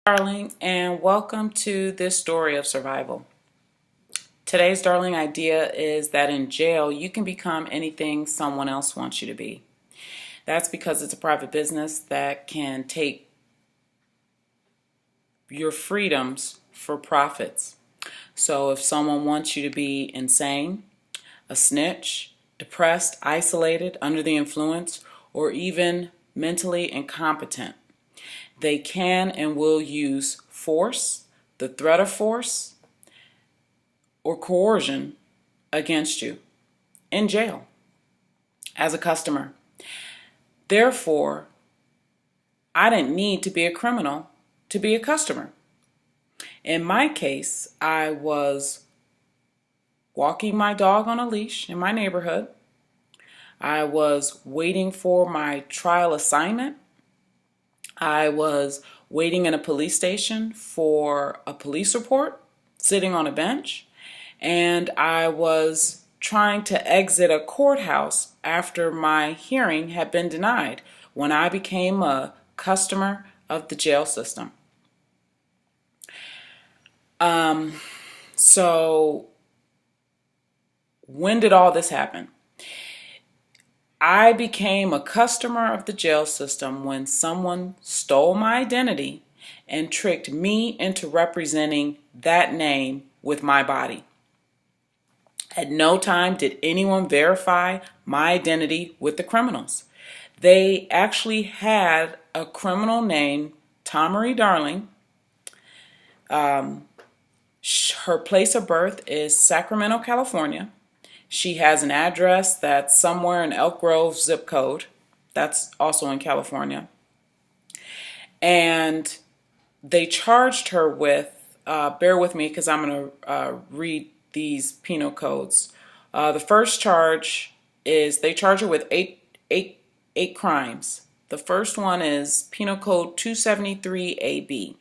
Darling, and welcome to this story of survival. Today's darling idea is that in jail you can become anything someone else wants you to be. That's because it's a private business that can take your freedoms for profits. So if someone wants you to be insane, a snitch, depressed, isolated, under the influence, or even mentally incompetent, they can and will use force, the threat of force, or coercion against you in jail as a customer. Therefore, I didn't need to be a criminal to be a customer. In my case, I was walking my dog on a leash in my neighborhood. I was waiting for my trial assignment. I was waiting in a police station for a police report, sitting on a bench, and I was trying to exit a courthouse after my hearing had been denied when I became a customer of the jail system. So when did all this happen? I became a customer of the jail system when someone stole my identity and tricked me into representing that name with my body. At no time did anyone verify my identity with the criminals. They actually had a criminal named Tomery Darling. Her place of birth is Sacramento, California. She has an address that's somewhere in Elk Grove zip code. That's also in California. And they charged her with, bear with me because I'm going to read these penal codes. The first charge is they charge her with eight crimes. The first one is Penal Code 273AB.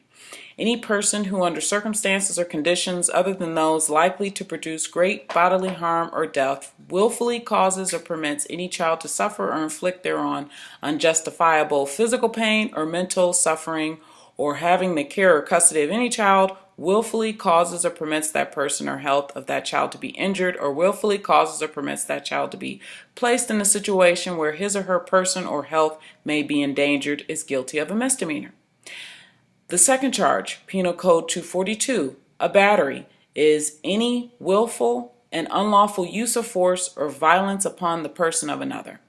Any person who under circumstances or conditions other than those likely to produce great bodily harm or death willfully causes or permits any child to suffer or inflict thereon unjustifiable physical pain or mental suffering, or having the care or custody of any child willfully causes or permits that person or health of that child to be injured, or willfully causes or permits that child to be placed in a situation where his or her person or health may be endangered, is guilty of a misdemeanor. The second charge, Penal Code 242, a battery, is any willful and unlawful use of force or violence upon the person of another.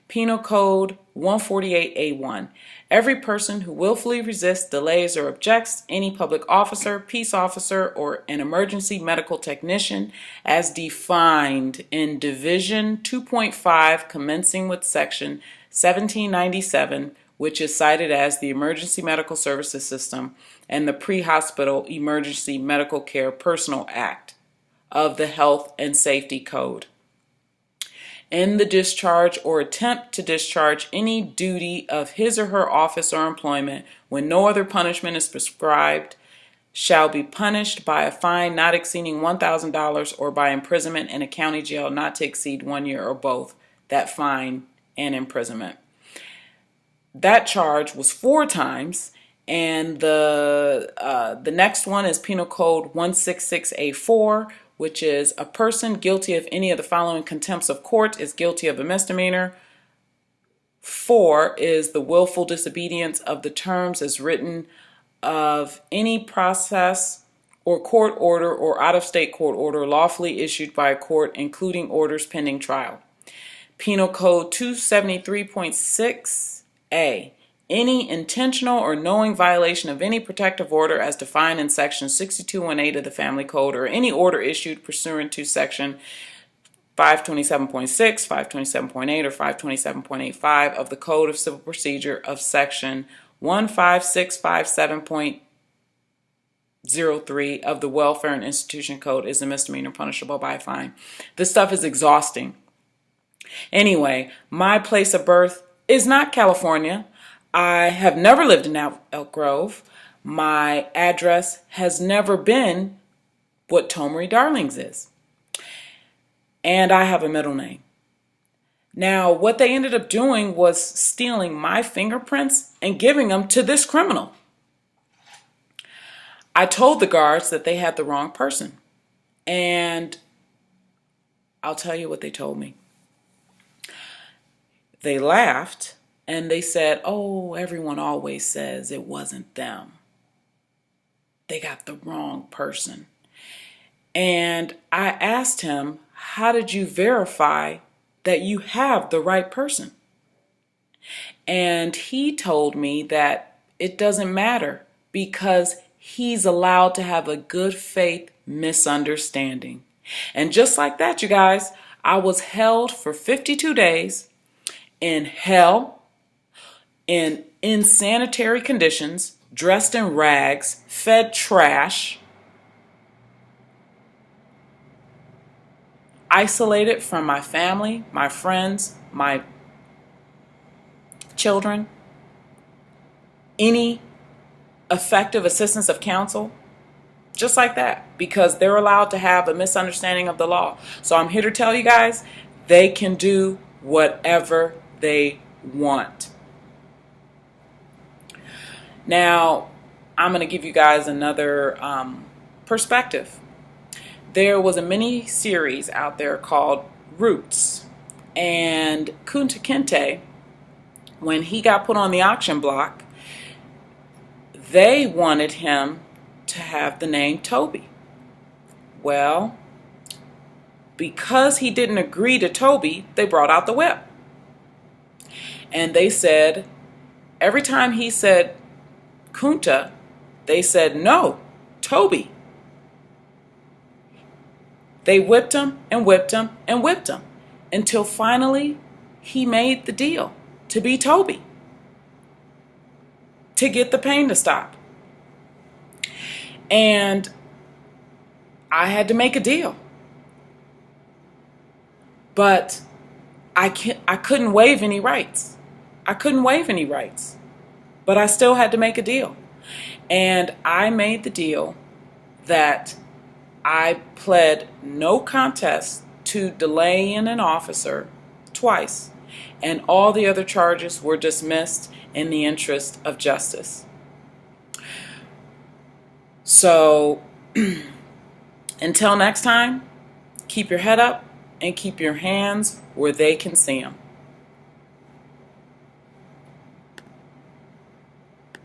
Penal Code 148A1, every person who willfully resists, delays, or objects any public officer, peace officer, or an emergency medical technician as defined in Division 2.5 commencing with Section 1797, which is cited as the Emergency Medical Services System and the Pre-Hospital Emergency Medical Care Personal Act of the Health and Safety Code. In the discharge or attempt to discharge any duty of his or her office or employment when no other punishment is prescribed, shall be punished by a fine not exceeding $1,000 or by imprisonment in a county jail not to exceed 1 year, or both that fine and imprisonment. That charge was 4 times, and the next one is Penal Code 166A4, which is a person guilty of any of the following contempts of court is guilty of a misdemeanor. 4 is the willful disobedience of the terms as written of any process or court order or out-of-state court order lawfully issued by a court, including orders pending trial. Penal Code 273.6 A. Any intentional or knowing violation of any protective order as defined in Section 6218 of the Family Code, or any order issued pursuant to Section 527.6, 527.8, or 527.85 of the Code of Civil Procedure of Section 15657.03 of the Welfare and Institution Code is a misdemeanor punishable by a fine. This stuff is exhausting. Anyway, my place of birth is not California. I have never lived in Elk Grove. My address has never been what Tomery Darling's is. And I have a middle name. Now, what they ended up doing was stealing my fingerprints and giving them to this criminal. I told the guards that they had the wrong person. And I'll tell you what they told me. They laughed and they said, "Oh, everyone always says it wasn't them. They got the wrong person." And I asked him, "How did you verify that you have the right person?" And he told me that it doesn't matter because he's allowed to have a good faith misunderstanding. And just like that, you guys, I was held for 52 days in hell, in insanitary conditions, dressed in rags, fed trash, isolated from my family, my friends, my children, any effective assistance of counsel, just like that, because they're allowed to have a misunderstanding of the law. So I'm here to tell you guys, they can do whatever they want. Now, I'm going to give you guys another perspective. There was a mini series out there called Roots, and Kunta Kinte, when he got put on the auction block, they wanted him to have the name Toby. Well, because he didn't agree to Toby, they brought out the whip. And they said, every time he said Kunta, they said, "No, Toby." They whipped him and whipped him and whipped him until finally he made the deal to be Toby, to get the pain to stop. And I had to make a deal. But I couldn't waive any rights. I couldn't waive any rights. But I still had to make a deal. And I made the deal that I pled no contest to delaying an officer twice, and all the other charges were dismissed in the interest of justice. So until next time, keep your head up and keep your hands where they can see them.